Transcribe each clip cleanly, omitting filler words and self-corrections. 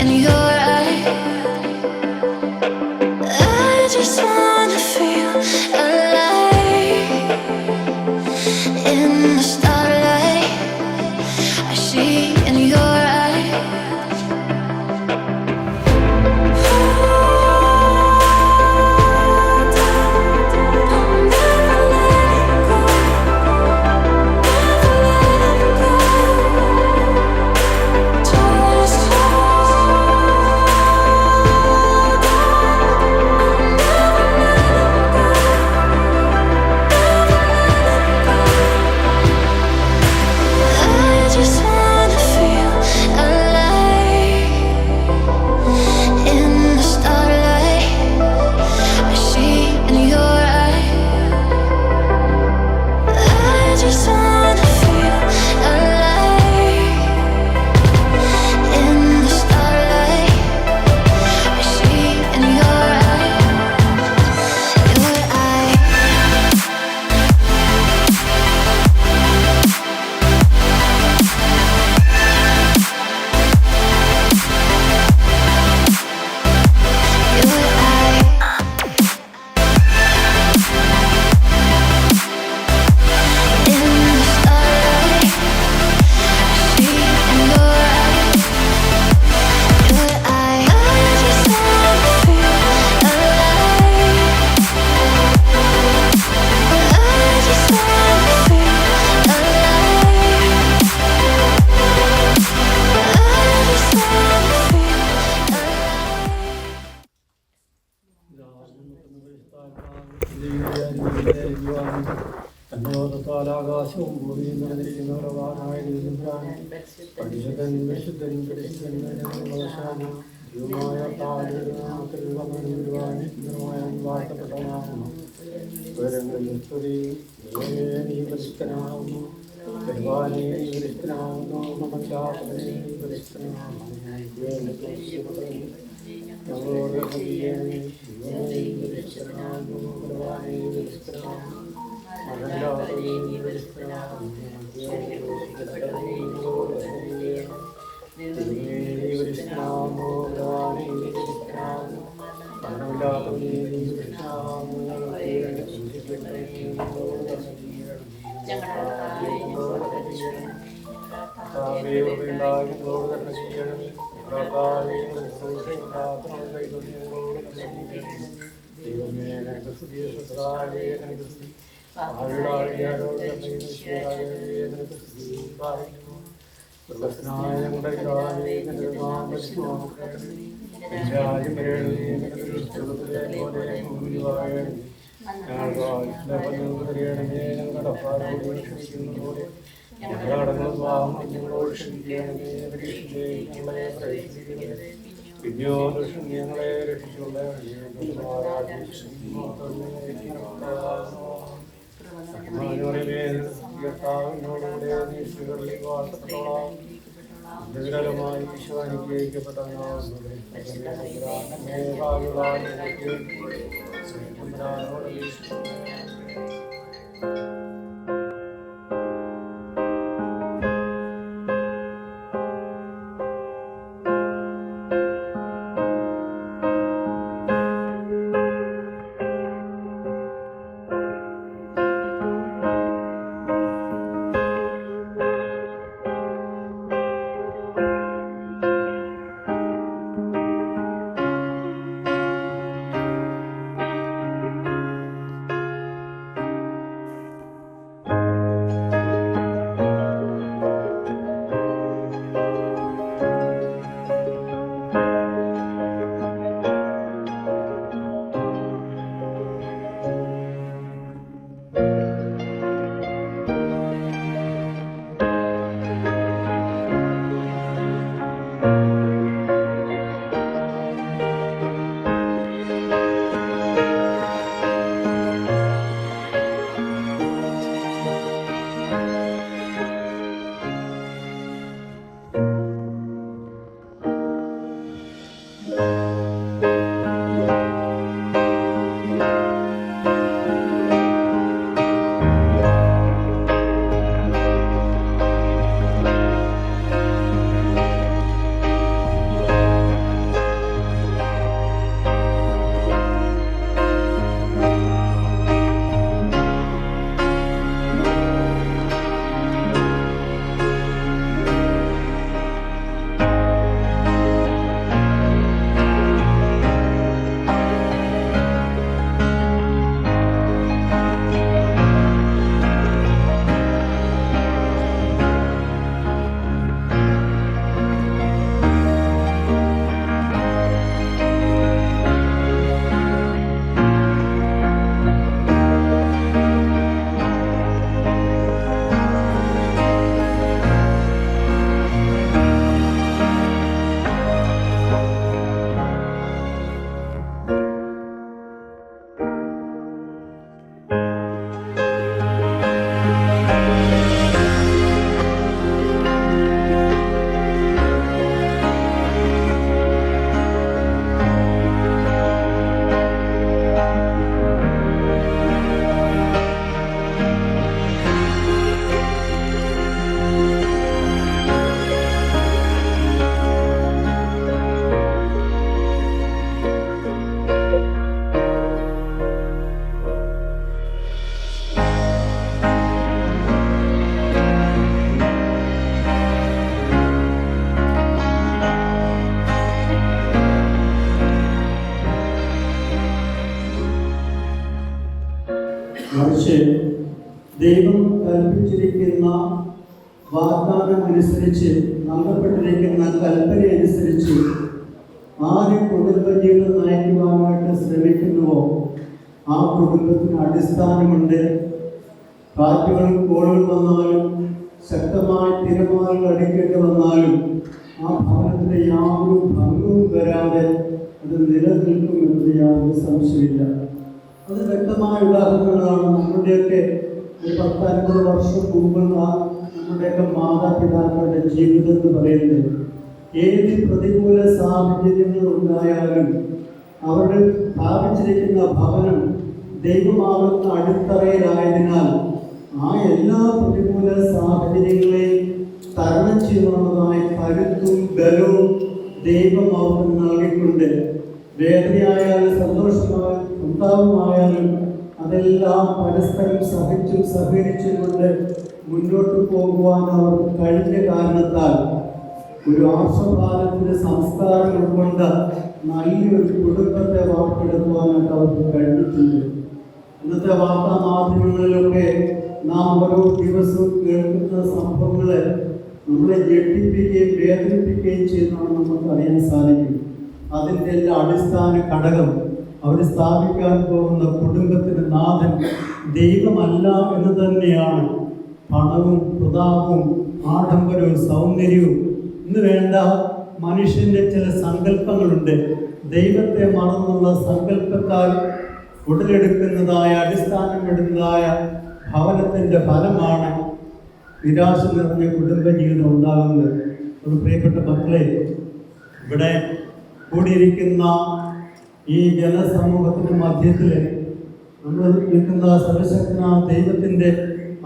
in your eye. I just wanna feel alive in the starlight. I see in your eye. ആകാശവും ഭൂമിയും നിറഞ്ഞിരിക്കുന്ന പ്രവാഹമായ പരിശുദ്ധൻ വിശുദ്ധൻ വാഴ്ത്തപ്പെട്ടവനാകുന്നു. ഞങ്ങളോട് ഞങ്ങളെ രക്ഷിച്ചുള്ള നിരന്തരമായി ഈശോ അനുഗ്രഹിക്കപ്പെട്ടവനാകുന്നു. മറിച്ച് ദൈവം കൽപ്പിച്ചിരിക്കുന്ന വാഗ്ദാനം അനുസരിച്ച്, നൽകപ്പെട്ടിരിക്കുന്ന കൽപ്പന അനുസരിച്ച് ആര് കുടുംബജീവിതം നയിക്കുവാനായിട്ട് ശ്രമിക്കുന്നുവോ ആ കുടുംബത്തിന് അടിസ്ഥാനമുണ്ട്. കാറ്റുകളും കോളുകൾ വന്നാലും ശക്തമായ തിരമാലകൾ അടിക്കേണ്ടി വന്നാലും ആ ഭവനത്തിന് യാതൊരു ഭംഗവും വരാതെ അത് നിലനിൽക്കും എന്നത് യാതൊരു സംശയമില്ല. അത് വ്യക്തമായ ഉദാഹരണങ്ങളാണ്. നമ്മുടെയൊക്കെ ഒരു 10-50 വർഷം മുമ്പുള്ള നമ്മുടെയൊക്കെ മാതാപിതാക്കളുടെ ജീവിതം എന്ന് പറയുന്നത് ഏത് പ്രതികൂല സാഹചര്യങ്ങൾ ഉണ്ടായാലും അവരുടെ സ്ഥാപിച്ചിരിക്കുന്ന ഭവനം ദൈവമാകുന്ന അടിത്തറയിലായതിനാൽ ആ എല്ലാ പ്രതികൂല സാഹചര്യങ്ങളെയും തരണം ചെയ്യുന്നതായ കരുത്തും ബലവും ദൈവം അവർക്ക് നൽകിക്കൊണ്ട് വേദനയായാലും സന്തോഷമായാലും അതെല്ലാം പരസ്പരം സഹിച്ചും സഹകരിച്ചും കൊണ്ട് മുന്നോട്ട് പോകുവാൻ അവർക്ക് കഴിഞ്ഞ കാരണത്താൽ ഒരു ആർഷഭാരത്തിന്റെ സംസ്കാരം ഉൾക്കൊണ്ട നല്ലൊരു കുടുംബത്തെ വാർത്തെടുക്കുവാനായിട്ട് അവർക്ക് കഴിഞ്ഞിട്ടുണ്ട്. ഇന്നത്തെ വാർത്താ മാധ്യമങ്ങളിലൊക്കെ നാം ഓരോ ദിവസവും കേൾക്കുന്ന സംഭവങ്ങളെ നമ്മളെ ഞെട്ടിപ്പിക്കുകയും വേദനിപ്പിക്കുകയും ചെയ്യുന്നതാണ് നമുക്ക് അറിയാൻ സാധിക്കും. അതിൻ്റെ എല്ലാ അടിസ്ഥാന ഘടകം അവർ സ്ഥാപിക്കാൻ പോകുന്ന കുടുംബത്തിന് നാഥൻ ദൈവമല്ല എന്ന് തന്നെയാണ്. പണവും പ്രതാപവും ആഡംബരവും സൗന്ദര്യവും ഇന്ന് വേണ്ട മനുഷ്യൻ്റെ ചില സങ്കല്പങ്ങളുണ്ട്. ദൈവത്തെ മറന്നുള്ള സങ്കല്പത്താൽ ഉടലെടുക്കുന്നതായ അടിസ്ഥാനമെടുത്തതായ ഭവനത്തിൻ്റെ ഫലമാണ് നിരാശ നിറഞ്ഞ കുടുംബജീവിതം ഉണ്ടാകുന്നത്. ഒരു പ്രിയപ്പെട്ട മക്കളെ, ഇവിടെ കൂടിയിരിക്കുന്ന ഈ ജനസമൂഹത്തിൻ്റെ മധ്യത്തിൽ നമ്മൾ നിൽക്കുന്ന സർവശക്തനായ ദൈവത്തിൻ്റെ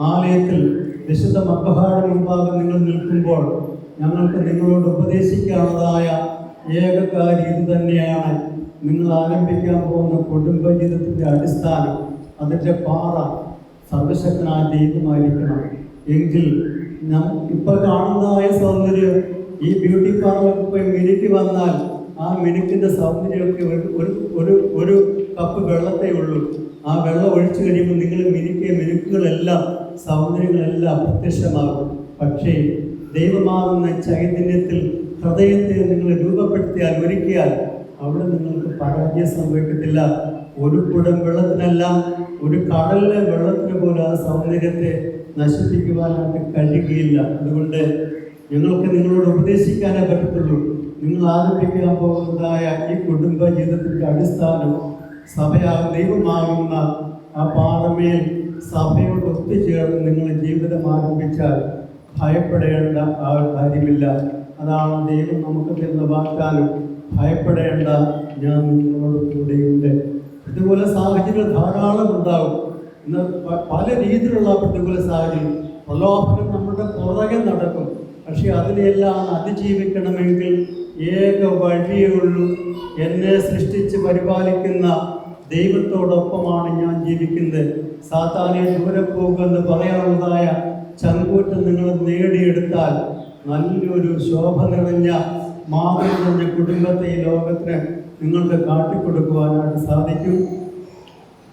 ആലയത്തിൽ വിശുദ്ധ മക്കഹായുടെ മുമ്പാകെ നിങ്ങൾ നിൽക്കുമ്പോൾ ഞങ്ങൾക്ക് നിങ്ങളോട് ഉപദേശിക്കാനുള്ളതായ ഏക കാര്യം ഇത് തന്നെയാണ്. നിങ്ങൾ ആരംഭിക്കാൻ പോകുന്ന കുടുംബജീവിതത്തിൻ്റെ അടിസ്ഥാനം, അതിൻ്റെ പാറ സർവശക്തനായ ദൈവമായിരിക്കണം. എങ്കിൽ ഇപ്പോൾ കാണുന്നതായ സൗന്ദര്യം ഈ ബ്യൂട്ടി പാർലറിൽ പോയി മിനുക്കി വന്നാൽ ആ മിനുക്കിൻ്റെ സൗന്ദര്യമൊക്കെ ഒരു കപ്പ് വെള്ളത്തേ ഉള്ളൂ. ആ വെള്ളം ഒഴിച്ചു കഴിയുമ്പോൾ നിങ്ങൾ മിനുക്കിയ മിനുക്കുകളെല്ലാം സൗന്ദര്യങ്ങളെല്ലാം അപ്രത്യക്ഷമാകും. പക്ഷേ ദൈവമാകുന്ന ചൈതന്യത്തിൽ ഹൃദയത്തെ നിങ്ങൾ രൂപപ്പെടുത്തിയാൽ, ഒരുക്കിയാൽ അവിടെ നിങ്ങൾക്ക് പരാജയം സംഭവിക്കത്തില്ല. ഒരു കുടം വെള്ളത്തിനല്ല, ഒരു കടലിലെ വെള്ളത്തിന് പോലും ആ സൗന്ദര്യത്തെ നശിപ്പിക്കുവാനായിട്ട് കഴിയുകയില്ല. അതുകൊണ്ട് ഞങ്ങൾക്ക് നിങ്ങളോട് ഉപദേശിക്കാനേ പറ്റത്തുള്ളൂ. നിങ്ങൾ ആരംഭിക്കാൻ പോകുന്നതായ ഈ കുടുംബ ജീവിതത്തിൻ്റെ അടിസ്ഥാനം ദൈവമാകുന്ന ആ പാറമേൽ സഭയോട് ഒത്തുചേർന്ന് നിങ്ങൾ ജീവിതം ആരംഭിച്ചാൽ ഭയപ്പെടേണ്ട ആ കാര്യമില്ല. അതാണ് ദൈവം നമുക്ക് തരുന്ന വാഗ്ദാനം. ഭയപ്പെടേണ്ട, ഞാൻ നിങ്ങളോട് കൂടെയുണ്ട്. ഇതുപോലെ സാഹചര്യങ്ങൾ ധാരാളം ഉണ്ടാകും. ഇന്ന് പല രീതിയിലുള്ള പ്രതികൂല സാഹചര്യം, പ്രലോഭനം നമ്മുടെ പുറകെ നടക്കും. പക്ഷെ അതിനെല്ലാം അതിജീവിക്കണമെങ്കിൽ ഏക വഴിയേ ഉള്ളൂ. എന്നെ സൃഷ്ടിച്ച് പരിപാലിക്കുന്ന ദൈവത്തോടൊപ്പമാണ് ഞാൻ ജീവിക്കുന്നത്. സാത്താനെ ദൂരെ പോകുമെന്ന് പറയാനുള്ളതായ ചങ്കൂറ്റം നിങ്ങൾ നേടിയെടുത്താൽ നല്ലൊരു ശോഭ നിറഞ്ഞ മാതൃ നിറഞ്ഞ കുടുംബത്തെ ഈ ലോകത്തിന് നിങ്ങൾക്ക് കാട്ടിക്കൊടുക്കുവാനായിട്ട് സാധിക്കും.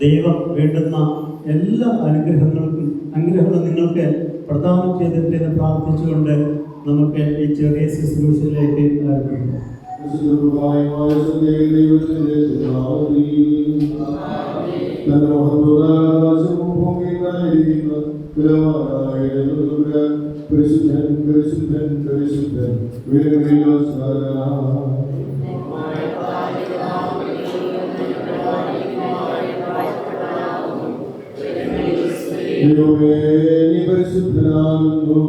ദൈവം വേണ്ടുന്ന എല്ലാ അനുഗ്രഹങ്ങളും നിങ്ങൾക്ക് പ്രദാനം ചെയ്തിട്ട് പ്രാർത്ഥിച്ചുകൊണ്ട് നമുക്ക് ഈ ചെറിയ ശുശ്രൂഷയിലേക്ക് ആരംഭിക്കാം. പരിശുദ്ധൻ പരിശുദ്ധൻ പരിശുദ്ധൻ ദൈവമേ, നീ പരിശുദ്ധനാകുന്നു.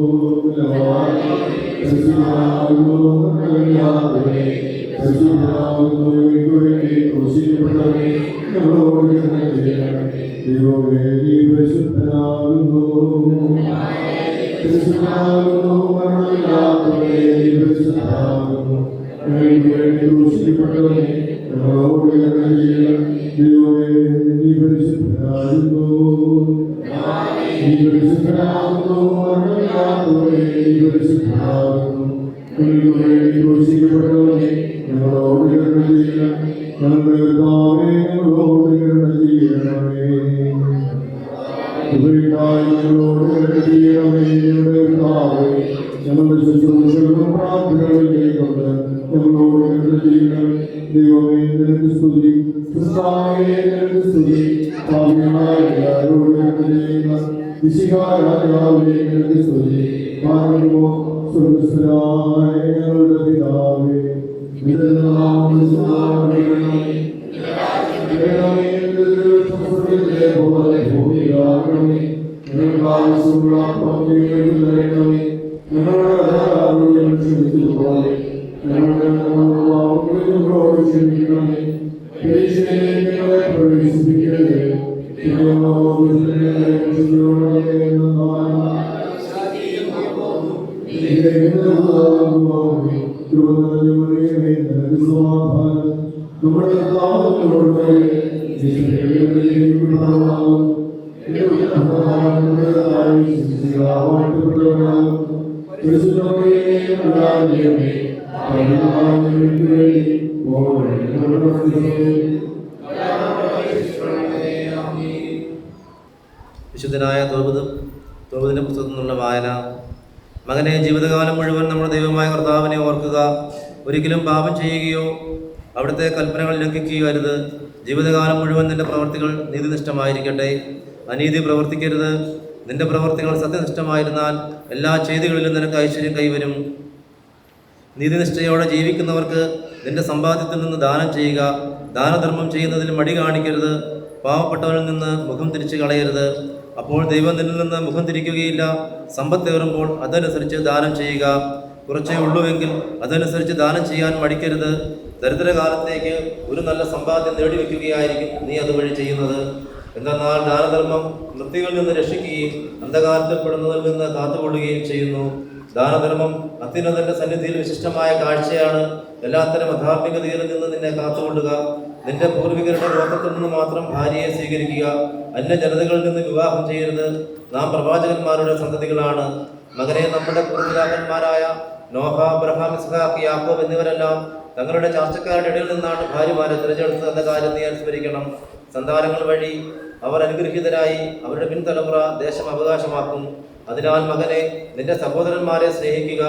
പരിശുദ്ധനാകുന്നു എനിക്ക് വേണ്ടി ക്രൂശിക്കപ്പെട്ടവനെ ഞങ്ങളോട് കരുണ ചെയ്യണമേ. ദൈവമേ, നീ പരിശുദ്ധനാകുന്നു. പരിശുദ്ധനാകുന്നു മരണമില്ലാത്തവനെ, നീ പരിശുദ്ധനാകുന്നു. ഞങ്ങൾക്ക് വേണ്ടി ക്രൂശിക്കപ്പെട്ടവനെ ഞങ്ങളോട് കരുണ ചെയ്യണം. ദൈവമേ, നീ പരിശുദ്ധനാകുന്നു. നീ പരിശുദ്ധനാകുന്നു മരണമില്ലാത്തവനെ, നീ പരിശുദ്ധനാകുന്നു. ഞങ്ങൾക്ക് വേണ്ടി ക്രൂശിക്കപ്പെട്ടവനെ ഞങ്ങളോട് കരുണ ചെയ്യണം. ഞങ്ങളുടെ കർത്താവേ, ഞങ്ങളോട് കരുണ ചെയ്യണമേ. വിശുദ്ധനായ തോബിന്റെ പുസ്തകത്തിൽ നിന്നുള്ള വായന. മകനെ, ജീവിതകാലം മുഴുവൻ നമ്മുടെ ദൈവമായ കർത്താവിനെ ഓർക്കുക. ഒരിക്കലും പാപം ചെയ്യുകയോ അവിടുത്തെ കൽപ്പനകൾ ലംഘിക്കുകയോ അരുത്. ജീവിതകാലം മുഴുവൻ നിന്റെ പ്രവർത്തികൾ നീതിനിഷ്ഠമായിരിക്കട്ടെ. അനീതി പ്രവർത്തിക്കരുത്. നിന്റെ പ്രവർത്തികൾ സത്യനിഷ്ഠമായിരുന്നാൽ എല്ലാ ചെയ്തികളിലും നിനക്ക് ഐശ്വര്യം കൈവരും. നീതിനിഷ്ഠയോടെ ജീവിക്കുന്നവർക്ക് നിന്റെ സമ്പാദ്യത്തിൽ നിന്ന് ദാനം ചെയ്യുക. ദാനധർമ്മം ചെയ്യുന്നതിൽ മടി കാണിക്കരുത്. പാവപ്പെട്ടവരിൽ നിന്ന് മുഖം തിരിച്ചു കളയരുത്. അപ്പോൾ ദൈവം നിന്നിൽ നിന്ന് മുഖം തിരിക്കുകയില്ല. സമ്പത്തേറുമ്പോൾ അതനുസരിച്ച് ദാനം ചെയ്യുക. കുറച്ചേ ഉള്ളുവെങ്കിൽ അതനുസരിച്ച് ദാനം ചെയ്യാൻ മടിക്കരുത്. ദരിദ്രകാലത്തേക്ക് ഒരു നല്ല സമ്പാദ്യം നേടിവെക്കുകയായിരിക്കും നീ അതുവഴി ചെയ്യുന്നത്. എന്തെന്നാൽ ദാനധർമ്മം മൃത്യുവിൽ നിന്ന് രക്ഷിക്കുകയും അന്ധകാരത്തിൽ പെടുന്നതിൽ നിന്ന് കാത്തുകൊള്ളുകയും ചെയ്യുന്നു. ദാനധർമ്മം അത്യുന്നതന്റെ സന്നിധിയിൽ വിശിഷ്ടമായ കാഴ്ചയാണ്. എല്ലാത്തരം അധാർമികതയിൽ നിന്ന് നിന്നെ കാത്തുകൊള്ളുക. നിന്റെ പൂർവികരുടെ ഗോത്രത്തിൽ നിന്ന് മാത്രം ഭാര്യയെ സ്വീകരിക്കുക. അന്യ ജനതകളിൽ നിന്ന് വിവാഹം ചെയ്യരുത്. നാം പ്രവാചകന്മാരുടെ സന്തതികളാണ്. മകനെ, നമ്മുടെ പൂർവികാക്കന്മാരായ നോഹ, അബ്രഹാം, ഇസ്ഹാക്ക്, യാക്കോബ് എന്നിവരെല്ലാം തങ്ങളുടെ ചാർച്ചക്കാരുടെ ഇടയിൽ നിന്നാണ് ഭാര്യമാരെ തിരഞ്ഞെടുത്തത് എന്ന കാര്യം നീ അനുസ്മരിക്കണം. സന്താനങ്ങൾ വഴി അവർ അനുഗ്രഹീതരായി അവരുടെ പിൻതലമുറ ദേശം അവകാശമാക്കും. അതിനാൽ മകനെ, നിന്റെ സഹോദരന്മാരെ സ്നേഹിക്കുക.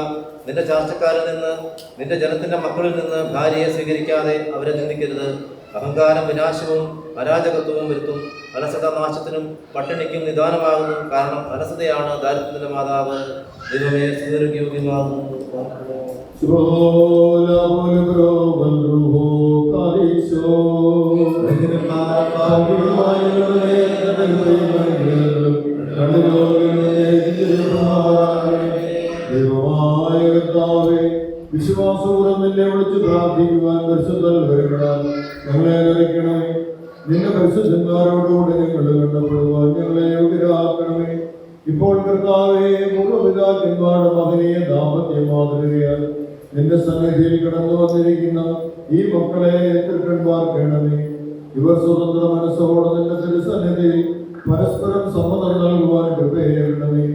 നിന്റെ ചാർച്ചക്കാരിൽ നിന്ന്, നിന്റെ ജനത്തിന്റെ മക്കളിൽ നിന്ന് ഭാര്യയെ സ്വീകരിക്കാതെ അവരെ നിന്ദിക്കരുത്. അഹങ്കാരം വിനാശവും അരാജകത്വവും വരുത്തും. അലസത നാശത്തിനും പട്ടിണിക്കും നിദാനമാകുന്നു. കാരണം അലസതയാണ് ദാരിദ്ര്യത്തിന്റെ മാതാവ്. ദൈവമേ, സുദീർഘയോഗ്യമാകുന്നു. വിശ്വാസപൂർവ്വം നിന്നെ വിളിച്ച് പ്രാർത്ഥിക്കുവാൻ പരിശുദ്ധൽ വരപ്പെടാൻ ഞങ്ങളെ നിറയ്ക്കണമേ. നിന്റെ പരിശുദ്ധന്മാരോടുകൂടി ഞങ്ങൾ കണ്ടപ്പെടുവാൻ ഞങ്ങളെ യോഗ്യരാക്കണമേ. ഇപ്പോൾ കർത്താവേ, പൂർവ്വപിതാക്കന്മാരുടെ മഹനീയ ദാമ്പത്യ മാതൃകയാൽ നിന്റെ സന്നിധിയിൽ കടന്നു വന്നിരിക്കുന്ന ഈ മക്കളെ തൃക്കൺപാർക്കണമേ. ഇവർ സ്വതന്ത്ര മനസ്സോടെ നിന്റെ തിരുസന്നിധിയിൽ പരസ്പരം സമ്മതം നൽകുവാൻ കൃപയേകണമേ.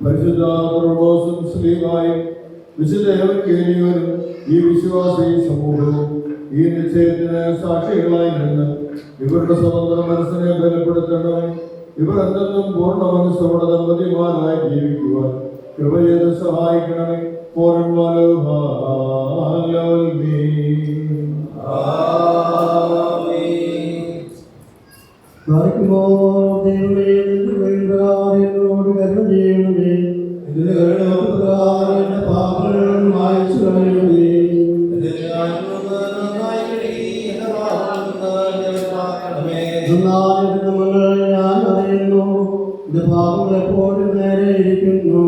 പരിശുദ്ധ പൗലോസും ശ്ലീഹായും വിശുദ്ധ എവൻഗേലിയോനും ഈ വിശ്വാസി സമൂഹവും ഈ നിശ്ചയത്തിന് സാക്ഷികളായി നിന്ന് ഇവരുടെ സ്വതന്ത്ര മനസ്സിനെ ബലപ്പെടുത്തണമേ. ഇവർ എന്തെന്നും പൂർണ്ണ മനസ്സോടെ ദമ്പതിമാരായി ജീവിക്കുവാൻ കൃപ ചെയ്ത് സഹായിക്കണമേ. എന്നോട് കരുണ ചെയ്യണമേ. പാപങ്ങൾ മായ്ച്ചു കളയണമേ. ഞാൻ അറിയുന്നു, എന്റെ പാപങ്ങൾ എപ്പോഴും നേരെ ഇരിക്കുന്നു.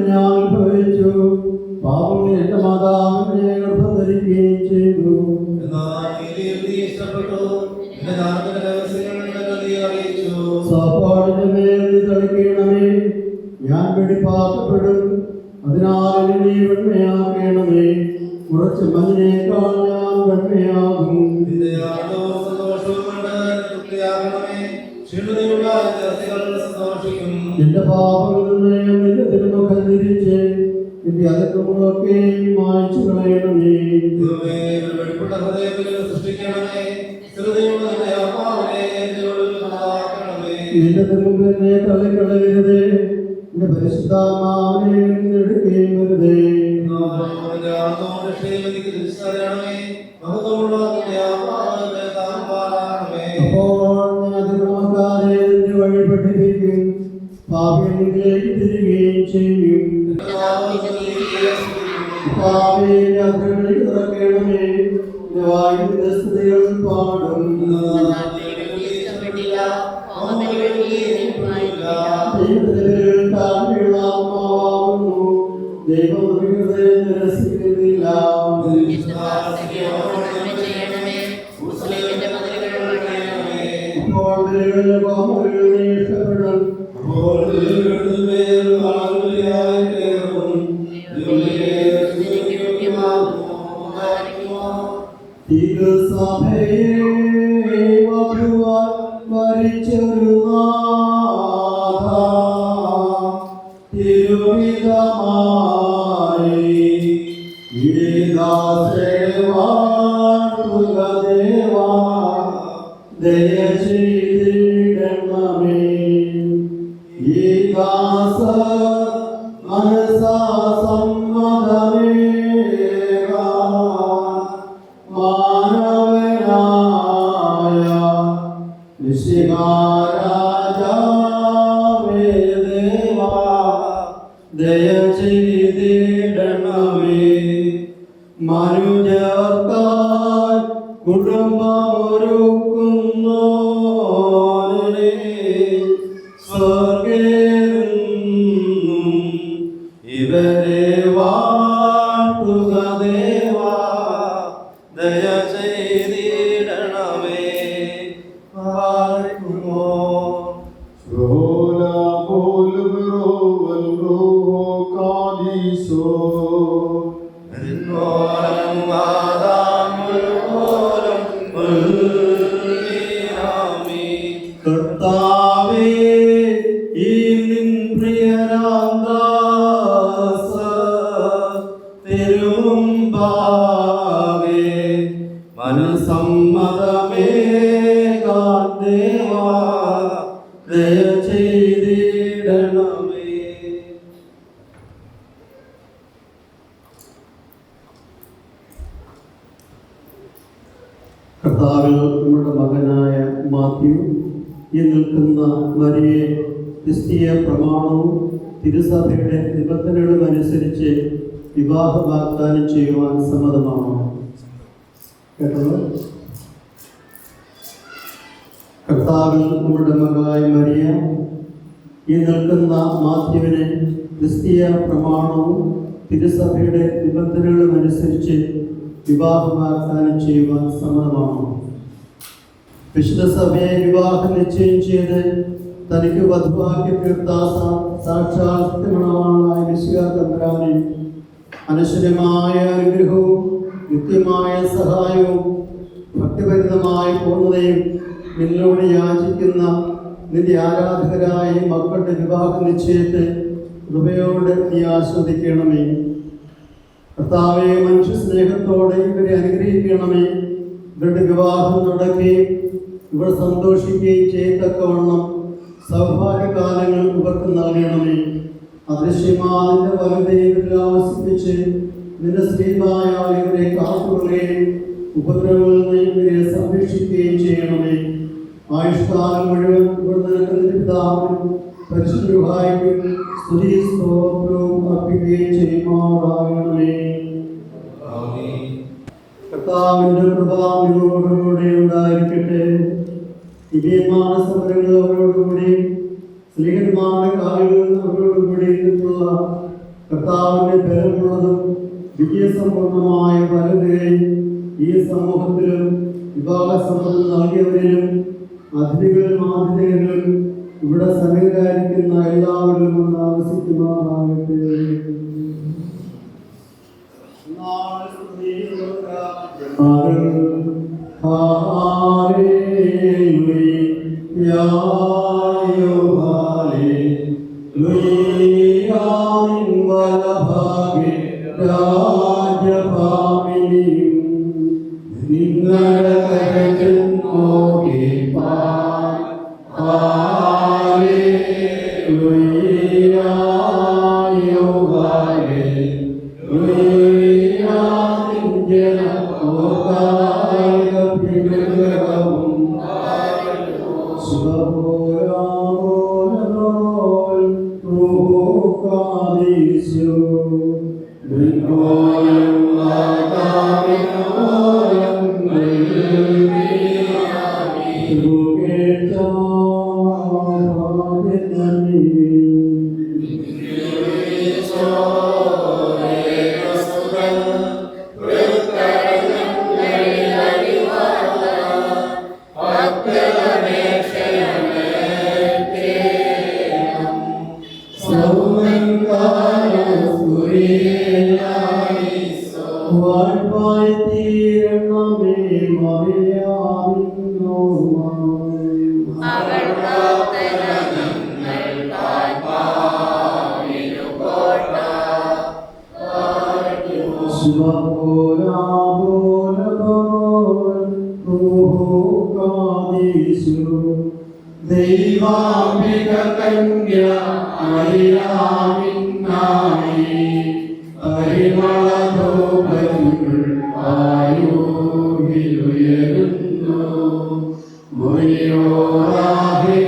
ഞാൻ ഭവിച്ചു, പാപങ്ങൾ എന്റെ മാതാവിനെ ഗർഭം ധരിക്കുകയും ചെയ്തു. സാപ്പാടിന്റെ മേൽ നീ തളിക്കണമേ. ഞാൻ വെടിപ്പാക്കപ്പെടും. അതിനാൽ നീ വെണ്മയാക്കണമേ. കുറച്ച് മഞ്ഞേക്കാൾ ഞാൻ വെണ്മയാകും. എന്റെ പാപങ്ങളിൽ നിന്ന് നിന്റെ തിരുമുഖം തിരിച്ച് എന്റെ അകത്തുകളൊക്കെ മായ്ച്ചു കളയണമേ. നിന്റെ തിരുമുമ്പിനെ തള്ളിക്കളയരുതേ, നിന്റെ പരിശുദ്ധാത്മാവിനെ എടുക്കുകയും വരുതേ. അപ്പോൾ ഞാൻ അതിക്രമക്കാരെ നിന്റെ വഴി പഠിപ്പിക്കും, പാപികളിലേക്ക് തിരികുകയും ചെയ്യും. പാപിയെ അതിരുകളിലേക്ക് തുറക്കണമേ, നിന്റെ വായുടെ സ്തുതികൾ പാടും. ദൈവത്തിലെ താഴ്മയുള്ള ആത്മാവാകുന്നു, ദൈവം ഹൃദയം നിരസിക്കുന്നില്ല. അപ്പോൾ നിലവിലെ കോമകളിൽ ഇഷ്ടപ്പെടും. തിരുസഭയെ വധുവാൻ വരിച്ചൊരു നാഥ, തിരുവിധമായി ഈ ദാസരെ വാഴ്ത്തുക ദേവാ, ദയ ചെയ്തിടണമേ. ഈ ദാസ മനസാ സമ്മതമേക മാനവനായ മിശിഹാരാജാവേ ദേവാ, ദയ ചെയ്തിടണമേ. മനുജർക്കായി കുടുംബമൊരുക്കുന്നോരേ, സ്വർഗ്ഗേന്നും ഇവരെ വാഴ്ത്തുക ദേവാ, ദയ ചെയ്തിടണമേ. ആർക്കുമോ കർത്താവേ, ഈ നിൻ പ്രിയരാം ദാസ തിരുമുമ്പാകെ മനസമ്മതമേകാൻ ദേവാ, ദയ ചെയ്തിടണമേ. കർത്താവിൽ നമ്മുടെ മകനായ മാത്യു ഈ നിൽക്കുന്ന മരിയെ ക്രിസ്തീയ പ്രമാണവും തിരുസഭയുടെ നിബന്ധനകളും അനുസരിച്ച് വിവാഹ വാഗ്ദാനം ചെയ്യുവാൻ സമ്മതമാണോ? കേട്ടത്? കർത്താവിൽ നമ്മുടെ മകളായ മരിയ ഈ നിൽക്കുന്ന മാത്യുവിനെ ക്രിസ്തീയ പ്രമാണവും തിരുസഭയുടെ നിബന്ധനകളും അനുസരിച്ച് വിവാഹ വാഗ്ദാനം ചെയ്യുവാൻ സമ്മതമാണോ? വിശുദ്ധ സഭയെ വിവാഹം നിശ്ചയം ചെയ്ത് തനിക്ക് വധുവാക്കി തീർത്ത സാക്ഷാൽ സത്യമണവാളനായ മിശിഹാ തമ്പുരാനെ അനശ്വരമായ അനുഗ്രഹവും നിത്യമായ സഹായവും ഭക്തിപരിതമായ പൂർണ്ണതയും നിന്നോട് യാചിക്കുന്ന നിന്റെ ആരാധകരായ മക്കളുടെ വിവാഹ നിശ്ചയത്തെ കൃപയോടെ നീ ആസ്വദിക്കണമേ. കർത്താവെ, മനുഷ്യ സ്നേഹത്തോടെ ഇവരെ അനുഗ്രഹിക്കണമേ. ഇവരുടെ വിവാഹം നടക്കുകയും ഇവർ സന്തോഷിക്കുകയും ചെയ്യത്തക്കവണ്ണം സൗഭാഗ്യകാലങ്ങൾ ഇവർക്ക് നൽകണമേ. അദൃശ്യമാതിന്റെ വലതയിൽ ആവസിപ്പിച്ച് നിന്റെ സ്ത്രീമായ ഇവരെ കാത്തുകൊള്ളുകയും ഉപദ്രവങ്ങളിൽ നിന്ന് ഇവരെ സംരക്ഷിക്കുകയും ചെയ്യണമേ. ആയുഷ്കാലം മുഴുവൻ ഇവർ നിനക്ക് നിന്റെ പിതാവിനും പരിശുദ്ധനും സ്തുതി സ്തോത്രവും അർപ്പിക്കുകയും ചെയ്യുമാറാകണമേ. കർത്താവിന്റെ കൃപ നിങ്ങളോടുകൂടി ഉണ്ടായിരിക്കട്ടെ. ദിവ്യമായ സമരങ്ങൾ അവരോടുകൂടി സ്ത്രീകന്മാരുടെ കാര്യങ്ങൾ അവരോടുകൂടി നിന്നുള്ള കർത്താവിന്റെ ബലമുള്ളതും വിജയസമ്പൂർണമായ വലതുകയും ഈ സമൂഹത്തിലും വിവാഹ സമ്മതം നൽകിയവരിലും അതിഥികളിലും ആതിഥേയരിലും ഇവിടെ സമീകരിക്കുന്ന എല്ലാവരിലും ഒന്ന് ആവശ്യമാകട്ടെ. നിങ്ങളുടെ ദൈവാംബിക കന്യ മറിയാമിന്നായി പരിമളധൂപങ്ങൾ ആയുരുന്നു മുനിയോരാഹി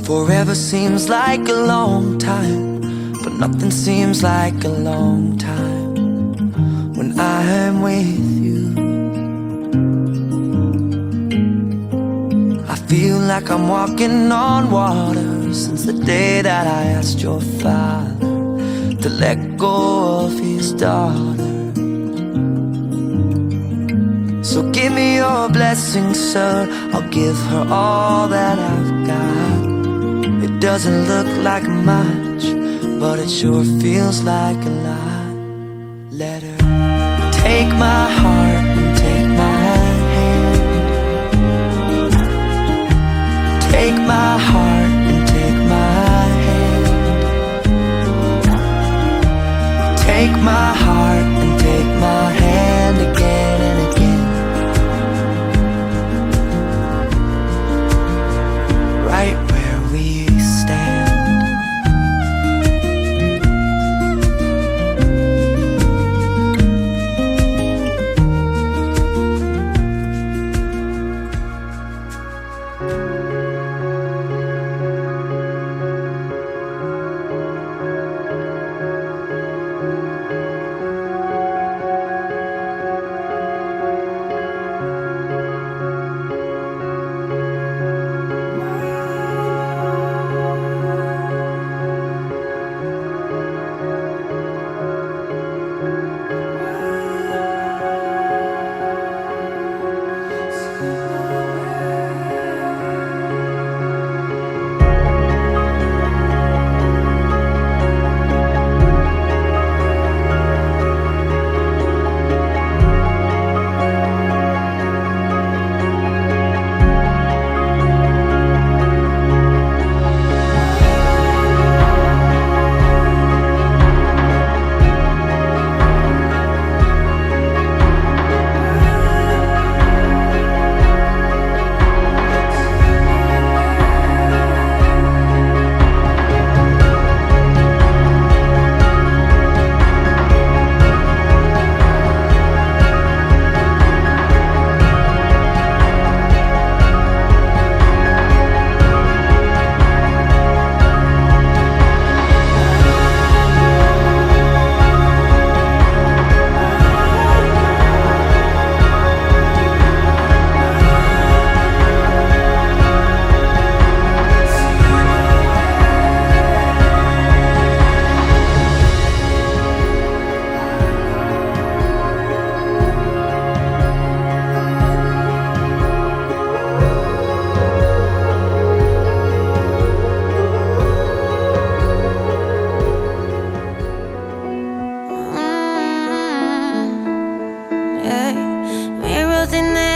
Forever seems like a long time, but nothing seems like a long time when I am with you. I feel like I'm walking on water since the day that I asked your father to let go of his daughter. So give me your blessing, sir. I'll give her all that I've got. It doesn't look like much, but it sure feels like a lot. Let her take my heart and take my hand. Take my heart and take my hand. Take my heart and take my hand again and again. Right where we stand.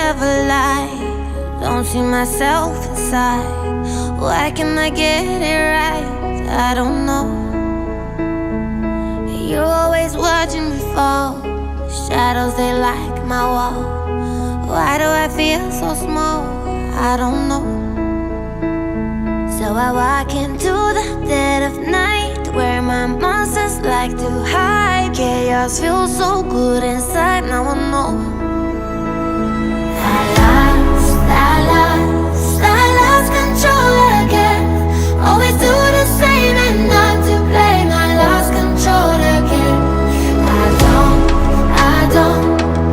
of a lie. Don't see myself inside. Why can't I get it right? I don't know. You're always watching me fall. Shadows, they like my wall. Why do I feel so small? I don't know. So I walk into the dead of night, where my monsters like to hide. Chaos feels so good inside, now I know. I lost control again. Always do the same and not to blame. I lost control again.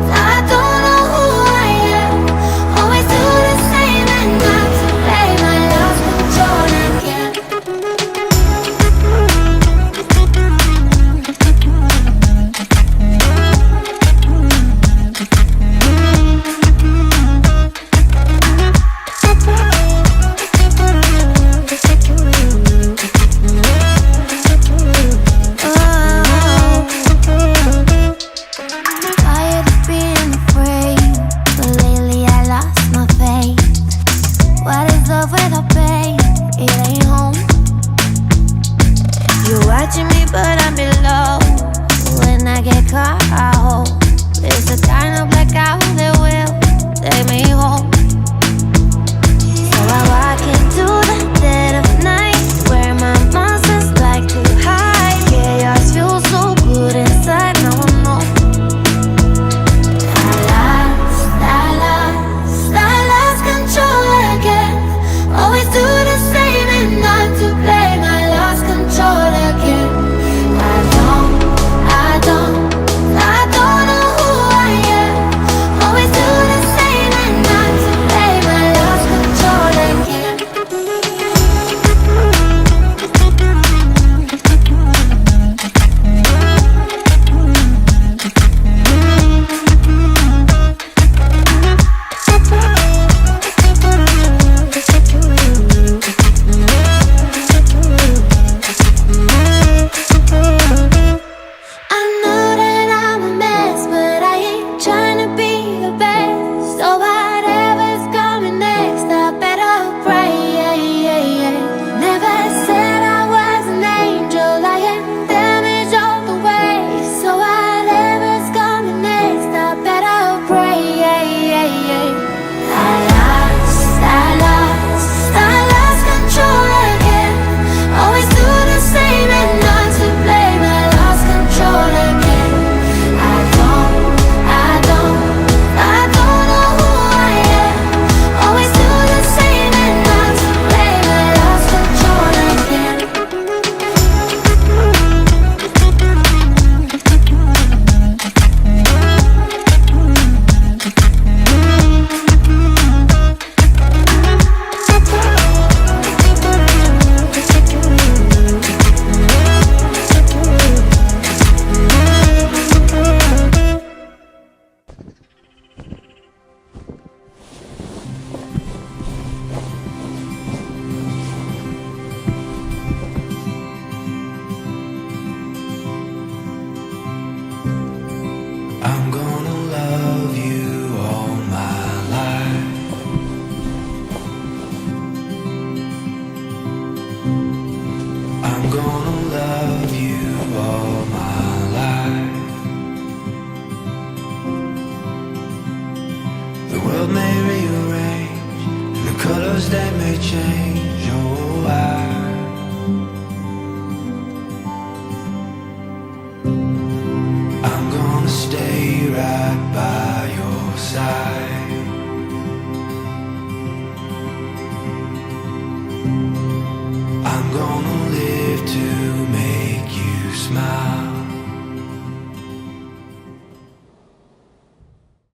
I don't know who I am. Always do the same and not to blame. I lost control again. Tired of being afraid, but lately I lost my faith. What is love without pain? It ain't home. You're watching me, but I'm below. When I get caught, I hope it's the kind of blackout that will take me home. So I walk into the dead of night, where my monsters like to hide. Chaos feels so good inside, now I know. I lost control again. Always do the same and not to blame. I lost control again. I don't know who I am. Always do the same and not to blame. I lost control again. I know that I'm a mess, but I ain't trying to be the best. So whatever's coming next, I better pray. Never said I was an angel, I am damaged all the way. So whatever's coming next, I better pray. I lost control again. Always do the same and not to blame. I lost control again. I don't know who I am. Always do the same and not to blame. I lost control again. I'm gonna love you all my life. I'm gonna love you all my life. The world may rearrange, and the colors they may change. Oh, I'm gonna stay right by your side. I'm gonna live to make you smile.